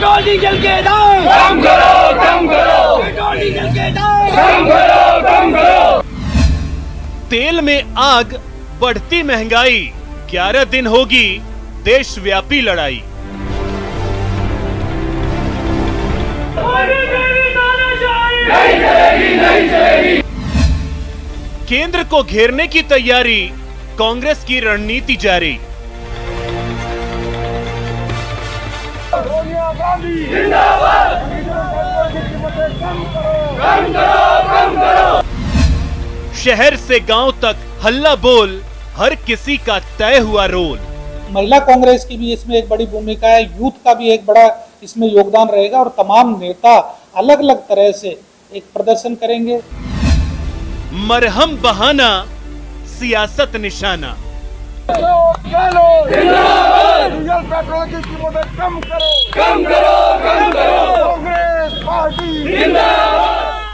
Petrol diesel के दाम कम करो, कम करो। पेट्रोल डीजल के दाम कम करो, कम करो। तेल में आग, बढ़ती महंगाई, 11 दिन होगी देशव्यापी लड़ाई। नहीं चलेगी, नहीं चलेगी। केंद्र को घेरने की तैयारी, कांग्रेस की रणनीति जारी। सोनिया गांधी जिंदाबाद। कम करो, कम करो। शहर से गांव तक हल्ला बोल, हर किसी का तय हुआ रोल। महिला कांग्रेस की भी इसमें एक बड़ी भूमिका है, यूथ का भी एक बड़ा इसमें योगदान रहेगा और तमाम नेता अलग अलग तरह से एक प्रदर्शन करेंगे। मरहम बहाना, सियासत निशाना। डीजल पेट्रोल की कीमतें कम करो, कम करो, कम करो। कांग्रेस पार्टी जिंदाबाद।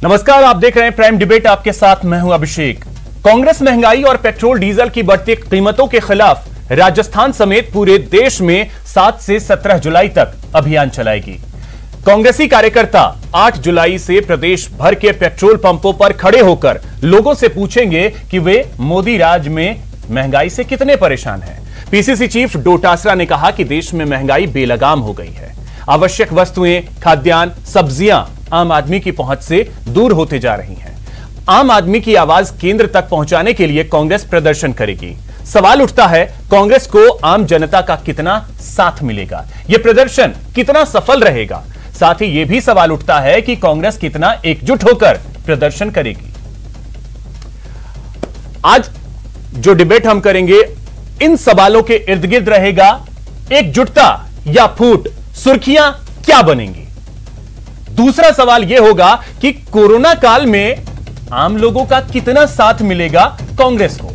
नमस्कार, आप देख रहे हैं प्राइम डिबेट, आपके साथ मैं हूं अभिषेक। कांग्रेस महंगाई और पेट्रोल डीजल की बढ़ती कीमतों के खिलाफ राजस्थान समेत पूरे देश में 7 से 17 जुलाई तक अभियान चलाएगी। कांग्रेसी कार्यकर्ता 8 जुलाई से प्रदेश भर के पेट्रोल पंपों पर खड़े होकर लोगों से पूछेंगे कि वे मोदी राज में महंगाई से कितने परेशान हैं। पीसीसी चीफ डोटासरा ने कहा कि देश में महंगाई बेलगाम हो गई है। आवश्यक वस्तुएं, खाद्यान्न, सब्जियां आम आदमी की पहुंच से दूर होते जा रही हैं। आम आदमी की आवाज केंद्र तक पहुंचाने के लिए कांग्रेस प्रदर्शन करेगी। सवाल उठता है, कांग्रेस को आम जनता का कितना साथ मिलेगा? यह प्रदर्शन कितना सफल रहेगा? साथ ही यह भी सवाल उठता है कि कांग्रेस कितना एकजुट होकर प्रदर्शन करेगी। आज जो डिबेट हम करेंगे, इन सवालों के इर्द गिर्द रहेगा। एकजुटता या फूट, सुर्खियां क्या बनेंगी? दूसरा सवाल यह होगा कि कोरोना काल में आम लोगों का कितना साथ मिलेगा कांग्रेस को?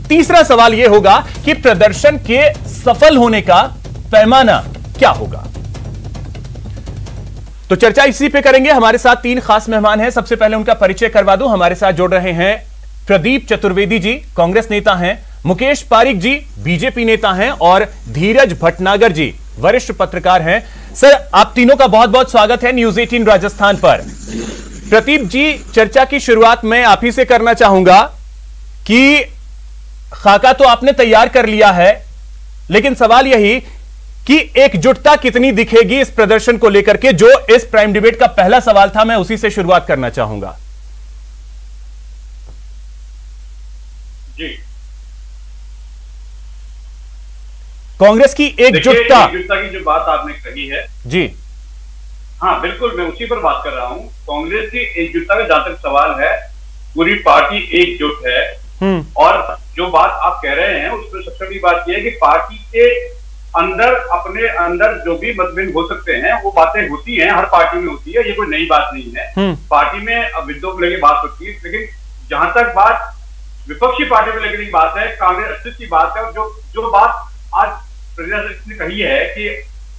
तीसरा सवाल यह होगा कि प्रदर्शन के सफल होने का पैमाना क्या होगा? तो चर्चा इसी पे करेंगे। हमारे साथ 3 खास मेहमान हैं। सबसे पहले उनका परिचय करवा दूं। हमारे साथ जुड़ रहे हैं प्रदीप चतुर्वेदी जी, कांग्रेस नेता हैं, मुकेश पारिक जी, बीजेपी नेता हैं, और धीरज भटनागर जी, वरिष्ठ पत्रकार हैं। सर, आप तीनों का बहुत बहुत स्वागत है न्यूज 18 राजस्थान पर। प्रदीप जी, चर्चा की शुरुआत मैं आप ही से करना चाहूंगा कि खाका तो आपने तैयार कर लिया है, लेकिन सवाल यही कि एकजुटता कितनी दिखेगी इस प्रदर्शन को लेकर के, जो इस प्राइम डिबेट का पहला सवाल था। मैं उसी से शुरुआत करना चाहूंगा। जी, कांग्रेस की एकजुटता की जो बात आपने कही है, जी हाँ बिल्कुल, मैं उसी पर बात कर रहा हूं। कांग्रेस की एकजुटता का जहां तक सवाल है, पूरी पार्टी एकजुट है। और जो बात आप कह रहे हैं उसमें सबसे बड़ी बात यह है कि पार्टी के अंदर, अपने अंदर जो भी मतभेद हो सकते हैं वो बातें होती हैं, हर पार्टी में होती है, ये कोई नई बात नहीं है। पार्टी में अब विद्रोह को लेकर बात होती है, लेकिन जहां तक बात विपक्षी पार्टी को लेकर बात है, कांग्रेस अस्तित्व की बात है, और जो बात आज प्रदेश ने कही है कि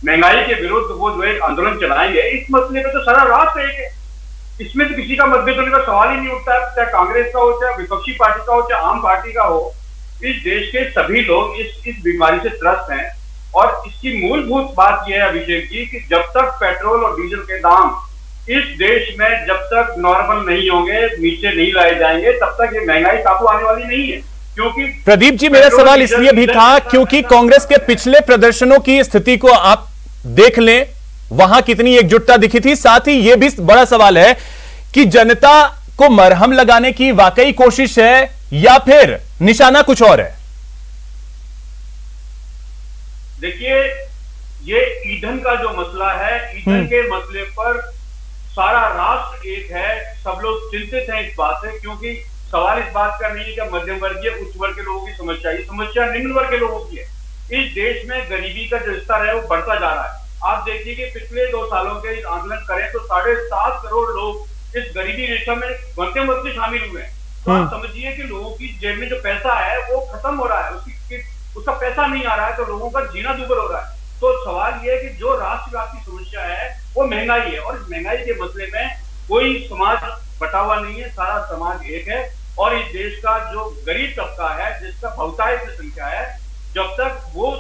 महंगाई के विरुद्ध वो जो एक आंदोलन चलाएंगे, इस मसले पे तो सारा राष्ट्र एक है। इसमें तो किसी का मतभेद होने का सवाल ही नहीं उठता, चाहे कांग्रेस का हो, चाहे विपक्षी पार्टी का हो, चाहे आम पार्टी का हो। इस देश के सभी लोग इस बीमारी से त्रस्त हैं। और इसकी मूलभूत बात यह है अभिषेक जी कि जब तक पेट्रोल और डीजल के दाम इस देश में जब तक नॉर्मल नहीं होंगे, नीचे नहीं लाए जाएंगे, तब तक ये महंगाई काबू आने वाली नहीं है। क्योंकि प्रदीप जी, मेरा सवाल इसलिए भी था क्योंकि कांग्रेस के पिछले प्रदर्शनों की स्थिति को आप देख लें, वहां कितनी एकजुटता दिखी थी। साथ ही यह भी बड़ा सवाल है कि जनता को मरहम लगाने की वाकई कोशिश है या फिर निशाना कुछ और है? देखिए, ये ईंधन का जो मसला है, ईंधन के मसले पर सारा राष्ट्र एक है, सब लोग चिंतित हैं इस बात से। क्योंकि सवाल इस बात का नहीं है कि मध्यम वर्गीय, उच्च वर्ग के लोगों की समस्या, ये समस्या निम्न वर्ग के लोगों की है। इस देश में गरीबी का जो स्तर है वो बढ़ता जा रहा है। आप देखिए कि पिछले 2 सालों के आंकलन करें तो 7.5 करोड़ लोग इस गरीबी रेखा में मध्यम वर्ग से शामिल हुए हैं। तो आप समझिए कि लोगों की जेब में जो पैसा है वो खत्म हो रहा है, उसका पैसा नहीं आ रहा है, तो लोगों का जीना दुर्भर हो रहा है। तो सवाल ये है कि जो राष्ट्रव्यापी समस्या है वो महंगाई है, और इस महंगाई के मसले में कोई समाज बटा हुआ नहीं है, सारा समाज एक है। और इस देश का जो गरीब तबका है, जिसका बहुतायत में संख्या है, जब तक वो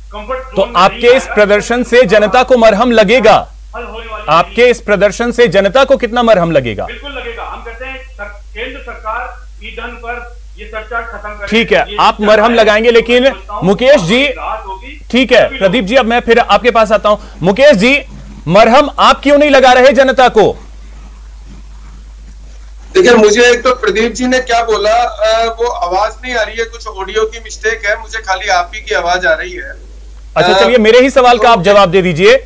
कंफर्ट तो आपके इस प्रदर्शन से जनता को मरहम लगेगा? हल होने वाली आपके इस प्रदर्शन से जनता को कितना मरहम लगेगा? बिल्कुल लगेगा। हम कहते हैं केंद्र सरकार ईंधन पर ये सरचार्ज खत्म करे। ठीक है, आप मरहम लगाएंगे, लेकिन मुकेश जी, ठीक है प्रदीप जी, अब मैं फिर आपके पास आता हूं। मुकेश जी, मरहम आप क्यों नहीं लगा रहे जनता को? देखिए, मुझे एक तो प्रदीप जी ने क्या बोला, वो आवाज नहीं आ रही है, कुछ ऑडियो की मिस्टेक है, मुझे खाली आप ही की आवाज आ रही है। अच्छा चलिए, मेरे ही सवाल का आप जवाब दे दीजिए,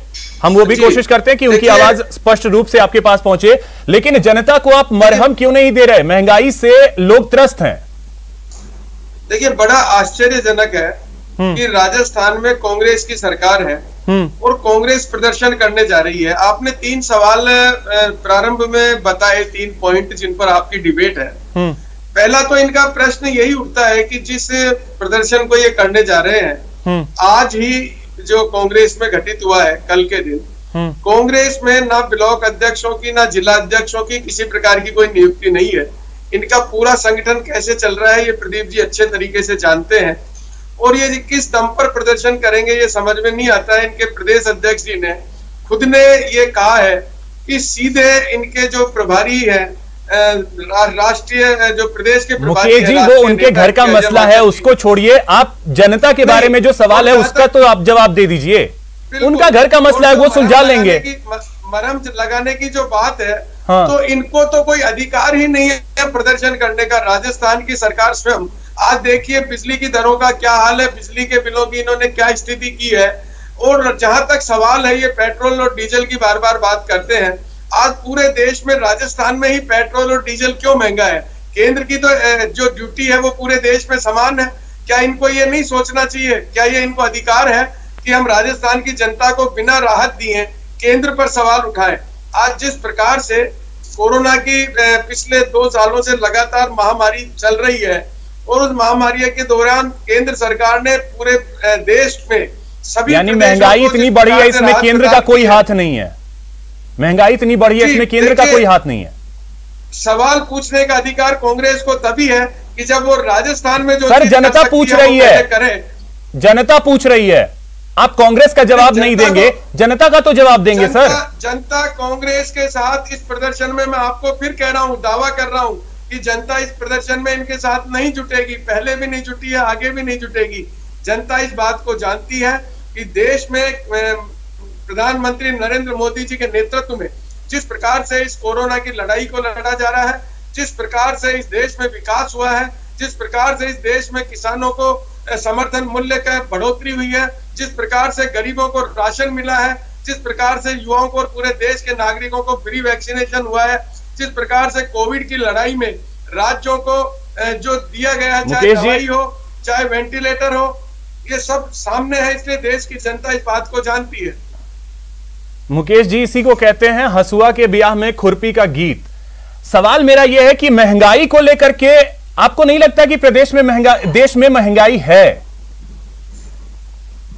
हम वो भी कोशिश करते हैं कि उनकी आवाज स्पष्ट रूप से आपके पास पहुंचे। लेकिन जनता को आप मरहम क्यों नहीं दे रहे? महंगाई से लोग त्रस्त हैं। देखिए, बड़ा आश्चर्यजनक है कि राजस्थान में कांग्रेस की सरकार है और कांग्रेस प्रदर्शन करने जा रही है। आपने 3 सवाल प्रारंभ में बताए, 3 पॉइंट जिन पर आपकी डिबेट है। पहला तो इनका प्रश्न यही उठता है कि जिस प्रदर्शन को ये करने जा रहे हैं, आज ही जो कांग्रेस में घटित हुआ है कल के दिन, कांग्रेस में ना ब्लॉक अध्यक्षों की ना जिला अध्यक्षों की किसी प्रकार की कोई नियुक्ति नहीं है। इनका पूरा संगठन कैसे चल रहा है ये प्रदीप जी अच्छे तरीके से जानते हैं, और ये किस दम पर प्रदर्शन करेंगे ये समझ में नहीं आता है। इनके प्रदेश अध्यक्ष जी ने खुद ने ये कहा है कि सीधे इनके जो प्रभारी हैं, राष्ट्रीय जो प्रदेश के प्रभारी मुकेश जी, वो उनके घर का मसला है, उसको छोड़िए। आप जनता के बारे में जो सवाल है उसका तो आप जवाब दे दीजिए। उनका घर का मसला है, वो सुलझा लेंगे। मरहम लगाने की जो बात है, हाँ। तो इनको तो कोई अधिकार ही नहीं है प्रदर्शन करने का। राजस्थान की सरकार स्वयं, आज देखिए बिजली की दरों का क्या हाल है, बिजली के बिलों की इन्होंने क्या स्थिति की है। और जहां तक सवाल है, ये पेट्रोल और डीजल की बार बार बात करते हैं, आज पूरे देश में राजस्थान में ही पेट्रोल और डीजल क्यों महंगा है? केंद्र की तो जो ड्यूटी है वो पूरे देश में समान है। क्या इनको ये नहीं सोचना चाहिए? क्या ये इनको अधिकार है कि हम राजस्थान की जनता को बिना राहत दिए केंद्र पर सवाल उठाएं? आज जिस प्रकार से कोरोना की पिछले 2 सालों से लगातार महामारी चल रही है, और उस महामारी के दौरान केंद्र सरकार ने पूरे देश में सभी, यानी महंगाई इतनी बढ़ी है, इसमें केंद्र का कोई हाथ नहीं है। महंगाई इतनी बढ़ी है, इसमें केंद्र का कोई हाथ नहीं है। सवाल पूछने का अधिकार कांग्रेस को तभी है कि जब वो राजस्थान में जो सर जनता पूछ रही है, जनता पूछ रही है, आप कांग्रेस का जवाब नहीं देंगे, जनता का तो जवाब देंगे। सर जनता कांग्रेस के साथ इस प्रदर्शन में, मैं आपको फिर कह रहा हूं, दावा कर रहा हूं कि जनता इस प्रदर्शन में इनके साथ नहीं जुटेगी। पहले भी नहीं जुटी है, आगे भी नहीं जुटेगी। जनता इस बात को जानती है कि देश में प्रधानमंत्री नरेंद्र मोदी जी के नेतृत्व में जिस प्रकार से इस कोरोना की लड़ाई को लड़ा जा रहा है, जिस प्रकार से इस देश में विकास हुआ है, जिस प्रकार से इस देश में किसानों को समर्थन मूल्य का बढ़ोतरी हुई है, जिस प्रकार से गरीबों को राशन मिला है, जिस प्रकार से युवाओं को और पूरे देश के नागरिकों को फ्री वैक्सीनेशन हुआ है, जिस प्रकार से कोविड की लड़ाई में राज्यों को जो दिया गया है, चाहे दवाई हो चाहे वेंटिलेटर हो, ये सब सामने है। इसलिए देश की जनता इस बात को जानती है। मुकेश जी, इसी को कहते हैं हसुआ के ब्याह में खुरपी का गीत। सवाल मेरा यह है कि महंगाई को लेकर के आपको नहीं लगता कि देश में महंगाई है?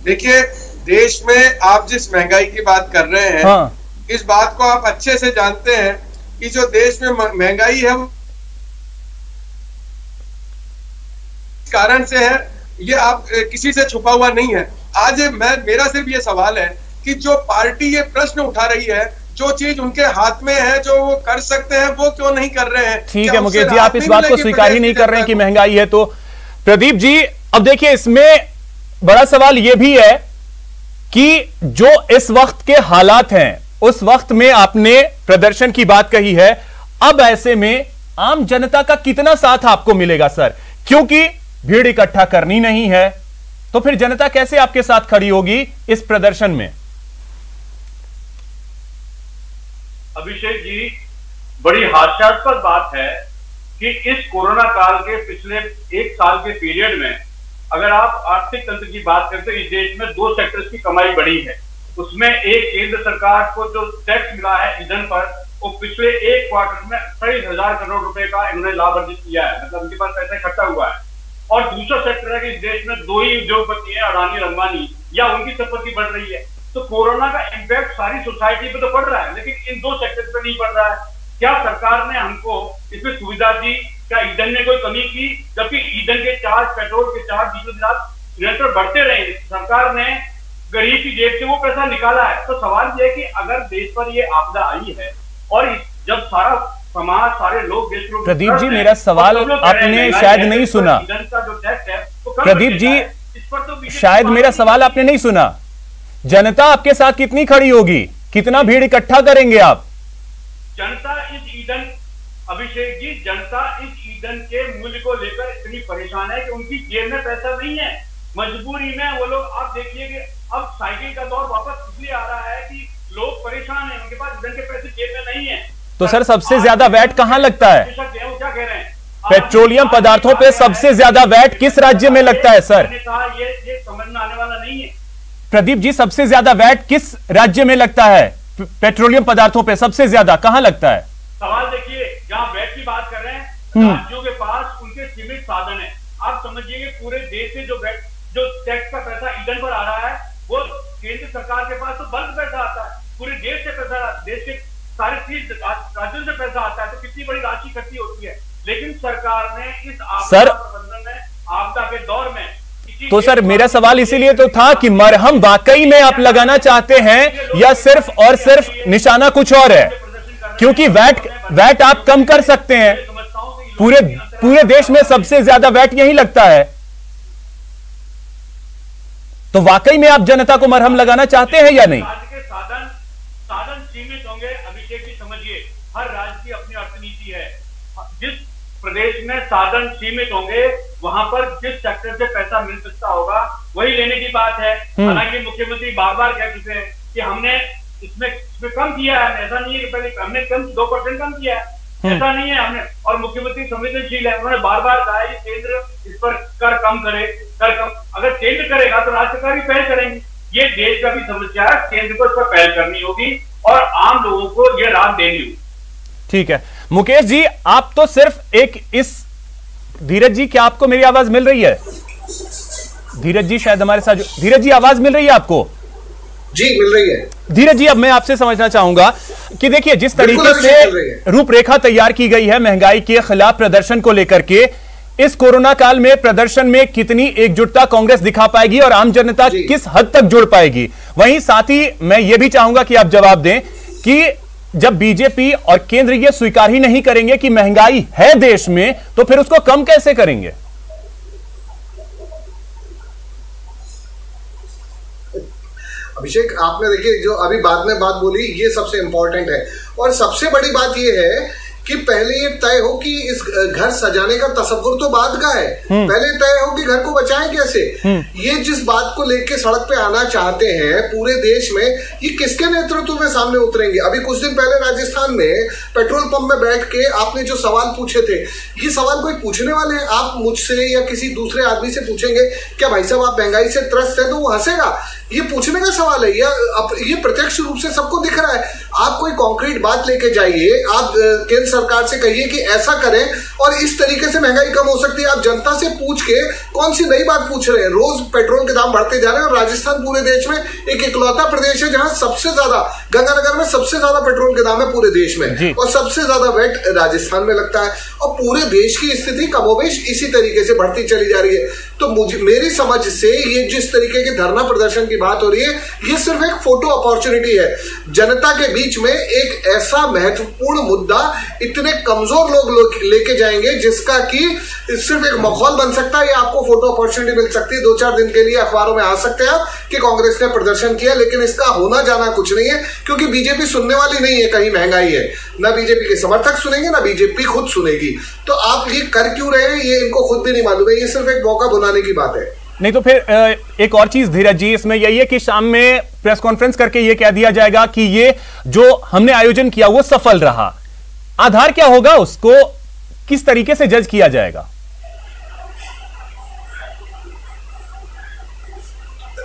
देखिए, देश में आप जिस महंगाई की बात कर रहे हैं, हाँ। इस बात को आप अच्छे से जानते हैं कि जो देश में महंगाई है वो कारण से है, ये आप किसी से छुपा हुआ नहीं है। आज मेरा सिर्फ ये सवाल है कि जो पार्टी ये प्रश्न उठा रही है, जो चीज उनके हाथ में है, जो वो कर सकते हैं, वो क्यों नहीं कर रहे हैं? ठीक है मुकेश जी, आप इस बात को स्वीकार ही नहीं कर रहे हैं कि महंगाई है। तो प्रदीप जी, अब देखिए, इसमें बड़ा सवाल यह भी है कि जो इस वक्त के हालात हैं, उस वक्त में आपने प्रदर्शन की बात कही है, अब ऐसे में आम जनता का कितना साथ आपको मिलेगा सर? क्योंकि भीड़ इकट्ठा करनी नहीं है, तो फिर जनता कैसे आपके साथ खड़ी होगी इस प्रदर्शन में? अभिषेक जी, बड़ी हास्यास्पद बात है कि इस कोरोना काल के पिछले 1 साल के पीरियड में अगर आप आर्थिक तंत्र की बात करते हैं, इस देश में 2 सेक्टर्स की कमाई बढ़ी है। उसमें एक, केंद्र सरकार को जो टैक्स मिला है ईंधन पर, वो पिछले 1 क्वार्टर में 28,000 करोड़ रुपए का इन्होंने लाभ अर्जित किया है, मतलब उनके पास पैसा इकट्ठा हुआ है। और दूसरा सेक्टर है कि इस देश में 2 ही उद्योगपति हैं, अडानी और अंबानी, या उनकी संपत्ति बढ़ रही है। तो कोरोना का इंपैक्ट सारी सोसाइटी पे तो पड़ रहा है, लेकिन इन 2 सेक्टर पे नहीं पड़ रहा है। क्या सरकार ने हमको इसमें सुविधा दी? क्या ईंधन में कोई कमी की? जबकि ईंधन के चार्ज, पेट्रोल के चार्ज, डीजल चार्ज निरंतर बढ़ते रहेंगे। सरकार ने गरीब की जेब से वो पैसा निकाला है। तो सवाल ये है कि अगर देश पर ये आपदा आई है और जब सारा समाज, सारे लोग देश में, प्रदीप जी मेरा सवाल आपने शायद नहीं सुना। प्रदीप जी शायद मेरा सवाल आपने नहीं सुना। जनता आपके साथ कितनी खड़ी होगी, कितना भीड़ इकट्ठा करेंगे आप? जनता इस ईंधन, अभिषेक जी, जनता इस ईंधन के मूल्य को लेकर इतनी परेशान है कि उनकी जेब में पैसा नहीं है, मजबूरी में वो लोग। आप देखिए कि अब साइकिल का दौर वापस इसलिए आ रहा है कि लोग परेशान हैं, उनके पास ईंधन के पैसे जेब में नहीं है। तो सर सबसे ज्यादा वैट कहां लगता है? क्या कह रहे हैं? पेट्रोलियम पदार्थों पे सबसे ज्यादा वैट किस राज्य में लगता है सर? ये समझ में आने वाला नहीं है। प्रदीप जी सबसे ज्यादा वैट किस राज्य में लगता है? पेट्रोलियम पदार्थों पे सबसे ज्यादा कहां लगता है? सवाल देखिए, जहां वैट की बात कर रहे हैं, राज्यों के पास उनके सीमित साधन है। आप समझिए कि पूरे देश से जो टैक्स का पैसा ईंधन पर आ रहा है, वो केंद्र सरकार के पास तो बल्क पैसा आता है, पूरे देश से पैसा, देश के सारे 30 राज्यों से पैसा आता है। तो कितनी बड़ी राशि इकट्ठी होती है। लेकिन सरकार ने इस आपदा प्रबंधन में, आपदा के दौर में, तो सर मेरा सवाल इसीलिए तो था कि मरहम वाकई में आप लगाना चाहते हैं या सिर्फ और सिर्फ निशाना कुछ और है? क्योंकि वैट आप कम कर सकते हैं, पूरे देश में सबसे ज्यादा वैट यही लगता है। तो वाकई में आप जनता को मरहम लगाना चाहते हैं या नहीं? साधन सीमित होंगे। अभिषेक जी समझिए, हर राज्य की अपनी अर्थनीति है। जिस प्रदेश में साधन सीमित होंगे, वहां पर जिस सेक्टर से पैसा मिल सकता होगा वही लेने की बात है। हालांकि मुख्यमंत्री बार बार कह चुके हैं कि हमने इसमें कम किया है। ऐसा नहीं है कि पहले हमने 2% कम किया है, ऐसा नहीं है हमने। और मुख्यमंत्री संवेदनशील है, उन्होंने बार बार कहा है कि केंद्र इस पर कर कम करे, कर कम। अगर केंद्र करेगा तो राज्य सरकार भी पहल करेंगी। ये देश का भी समस्या है, केंद्र को इस पर पहल करनी होगी और आम लोगों को ये राहत देनी होगी। ठीक है मुकेश जी, आप तो सिर्फ एक इस धीरज जी, क्या आपको मेरी आवाज मिल रही है? धीरज जी शायद हमारे साथ, धीरज जी आवाज मिल रही है आपको? जी मिल रही है। धीरज जी अब मैं आपसे समझना चाहूंगा कि देखिए जिस तरीके से रूपरेखा तैयार की गई है महंगाई के खिलाफ प्रदर्शन को लेकर के, इस कोरोना काल में प्रदर्शन में कितनी एकजुटता कांग्रेस दिखा पाएगी और आम जनता किस हद तक जुड़ पाएगी? वहीं साथ ही मैं यह भी चाहूंगा कि आप जवाब दें कि जब बीजेपी और केंद्र ये स्वीकार ही नहीं करेंगे कि महंगाई है देश में, तो फिर उसको कम कैसे करेंगे? अभिषेक, आपने देखिए जो अभी बाद में बात बोली, ये सबसे इंपॉर्टेंट है। और सबसे बड़ी बात ये है कि पहले ये तय हो कि इस घर सजाने का तस्वुर तो बाद का है, पहले तय हो कि घर को बचाएं कैसे। ये जिस बात को लेके सड़क पे आना चाहते हैं पूरे देश में, ये किसके नेतृत्व में सामने उतरेंगे? अभी कुछ दिन पहले राजस्थान में पेट्रोल पंप में बैठ के आपने जो सवाल पूछे थे, ये सवाल कोई पूछने वाले हैं? आप मुझसे या किसी दूसरे आदमी से पूछेंगे क्या भाई साहब आप महंगाई से त्रस्त है, तो वो हंसेगा। ये पूछने का सवाल है, ये प्रत्यक्ष रूप से सबको दिख रहा है। आप कोई कॉन्क्रीट बात लेके जाइए, आप केंद्र सरकार से कहिए कि ऐसा करें और इस तरीके से महंगाई कम हो सकती है। आप जनता से पूछ के कौन सी नई बात पूछ रहे हैं? रोज पेट्रोल के दाम बढ़ते जा रहे हैं और राजस्थान पूरे देश में एक इकलौता प्रदेश है जहां सबसे ज्यादा, गंगानगर में सबसे ज्यादा पेट्रोल के दाम है पूरे देश में, और सबसे ज्यादा वैट राजस्थान में लगता है। और पूरे देश की स्थिति कमोबेश इसी तरीके से बढ़ती चली जा रही है। तो मेरी समझ से ये जिस तरीके के धरना प्रदर्शन की बात हो रही है, ये सिर्फ एक फोटो अपॉर्चुनिटी है। जनता के बीच में एक ऐसा महत्वपूर्ण मुद्दा इतने कमजोर लोग लेके जाएंगे जिसका कि सिर्फ एक माहौल बन सकता है, या आपको फोटो अपॉर्चुनिटी मिल सकती है। 2-4 दिन के लिए अखबारों में आ सकते हैं कि कांग्रेस ने प्रदर्शन किया, लेकिन इसका होना जाना कुछ नहीं है, क्योंकि बीजेपी सुनने वाली नहीं है कहीं महंगाई है। ना बीजेपी के समर्थक सुनेंगे, ना बीजेपी खुद सुनेगी। तो आप ये कर क्यों रहे हैं, ये इनको खुद भी नहीं मालूम है। ये सिर्फ एक मौका बुलाने की बात है। नहीं तो फिर एक और चीज धीरज जी इसमें यही है कि शाम में प्रेस कॉन्फ्रेंस करके ये कह दिया जाएगा कि ये जो हमने आयोजन किया वो सफल रहा। आधार क्या होगा, उसको किस तरीके से जज किया जाएगा?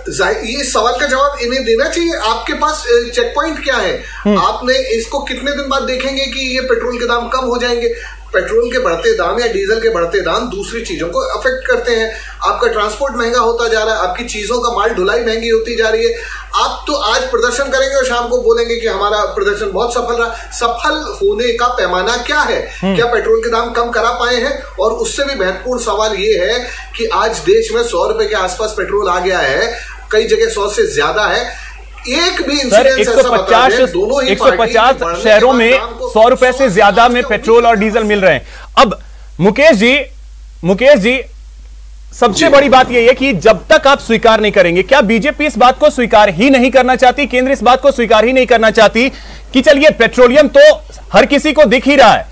ये सवाल का जवाब इन्हें देना चाहिए। आपके पास चेक पॉइंट क्या है? आपने इसको कितने दिन बाद देखेंगे कि ये पेट्रोल के दाम कम हो जाएंगे? पेट्रोल के बढ़ते दाम या डीजल के बढ़ते दाम दूसरी चीजों को अफेक्ट करते हैं। आपका ट्रांसपोर्ट महंगा होता जा रहा है, आपकी चीजों का माल ढुलाई महंगी होती जा रही है। आप तो आज प्रदर्शन करेंगे और शाम को बोलेंगे कि हमारा प्रदर्शन बहुत सफल रहा। सफल होने का पैमाना क्या है? क्या पेट्रोल के दाम कम करा पाए हैं? और उससे भी महत्वपूर्ण सवाल ये है कि आज देश में 100 रुपए के आसपास पेट्रोल आ गया है, कई जगह 100 से ज्यादा है। एक भी सर 150 शहरों में 100 रुपए से ज्यादा में पेट्रोल और डीजल मिल रहे हैं। अब मुकेश जी सबसे बड़ी बात यह है कि जब तक आप स्वीकार नहीं करेंगे, क्या बीजेपी इस बात को स्वीकार ही नहीं करना चाहती, केंद्र इस बात को स्वीकार ही नहीं करना चाहती कि चलिए पेट्रोलियम तो हर किसी को दिख ही रहा है,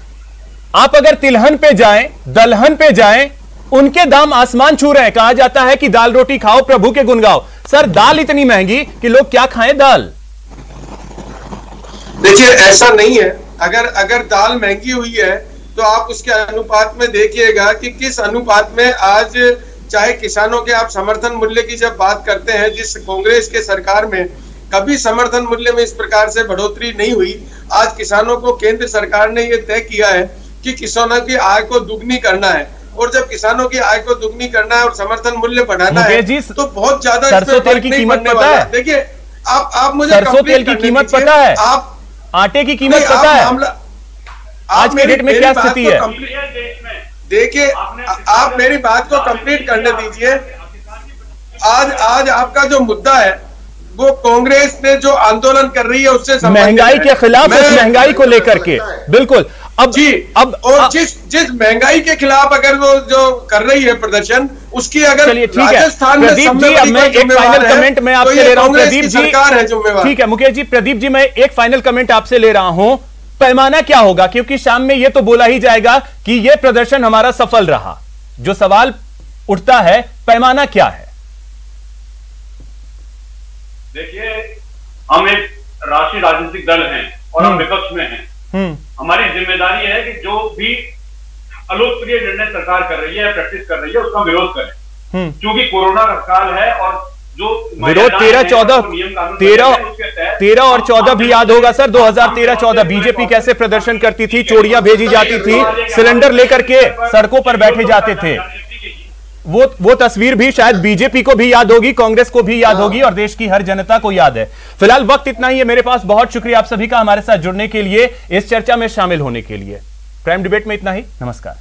आप अगर तिलहन पे जाएं, दलहन पे जाएं, उनके दाम आसमान छू रहे हैं। कहा जाता है कि दाल रोटी खाओ प्रभु के गुण गाओ। सर दाल इतनी महंगी कि लोग क्या खाएं दाल? देखिए ऐसा नहीं है। अगर दाल महंगी हुई है तो आप उसके अनुपात में देखिएगा कि किस अनुपात में आज, चाहे किसानों के आप समर्थन मूल्य की जब बात करते हैं, जिस कांग्रेस के सरकार में कभी समर्थन मूल्य में इस प्रकार से बढ़ोतरी नहीं हुई। आज किसानों को केंद्र सरकार ने यह तय किया है कि किसानों की आय को दुगनी करना है, और जब किसानों की आय को दुगनी करना है और समर्थन मूल्य बढ़ाना है तो बहुत ज्यादा सरसों तेल की कीमत पता है? देखिए आप मुझे सरसों तेल की कीमत पता है? आप आटे की कीमत पता है? आज के डेट में क्या स्थिति है? देखिए आप मेरी बात को कंप्लीट करने दीजिए। आज आपका जो मुद्दा है वो कांग्रेस ने जो आंदोलन कर रही है उससे महंगाई के खिलाफ, उस महंगाई को लेकर के। बिल्कुल। अब और जिस महंगाई के खिलाफ अगर वो जो कर रही है प्रदर्शन, उसकी अगर चलिए ठीक है प्रदीप जी, अब मैं एक फाइनल कमेंट मैं आपसे ले रहा हूं। प्रदीप जी सरकार है जिम्मेवार। ठीक है मुकेश जी, प्रदीप जी मैं एक फाइनल कमेंट आपसे ले रहा हूं। पैमाना क्या होगा, क्योंकि शाम में यह तो बोला ही जाएगा कि यह प्रदर्शन हमारा सफल रहा। जो सवाल उठता है पैमाना क्या है? देखिए हम एक राष्ट्रीय राजनीतिक दल हैं और हम विपक्ष में हैं। हमारी जिम्मेदारी है कि जो भी अलोकप्रिय निर्णय सरकार कर रही है, प्रैक्टिस कर रही है, उसका विरोध करें। क्योंकि कोरोना का काल है और जो विरोध 13 और 14 भी याद होगा सर। 2013-14 बीजेपी कैसे प्रदर्शन करती थी, चोरियां भेजी जाती थी, सिलेंडर लेकर के सड़कों पर बैठे जाते थे। वो तस्वीर भी शायद बीजेपी को भी याद होगी, कांग्रेस को भी याद होगी और देश की हर जनता को याद है। फिलहाल वक्त इतना ही है मेरे पास। बहुत शुक्रिया आप सभी का हमारे साथ जुड़ने के लिए, इस चर्चा में शामिल होने के लिए। प्राइम डिबेट में इतना ही। नमस्कार।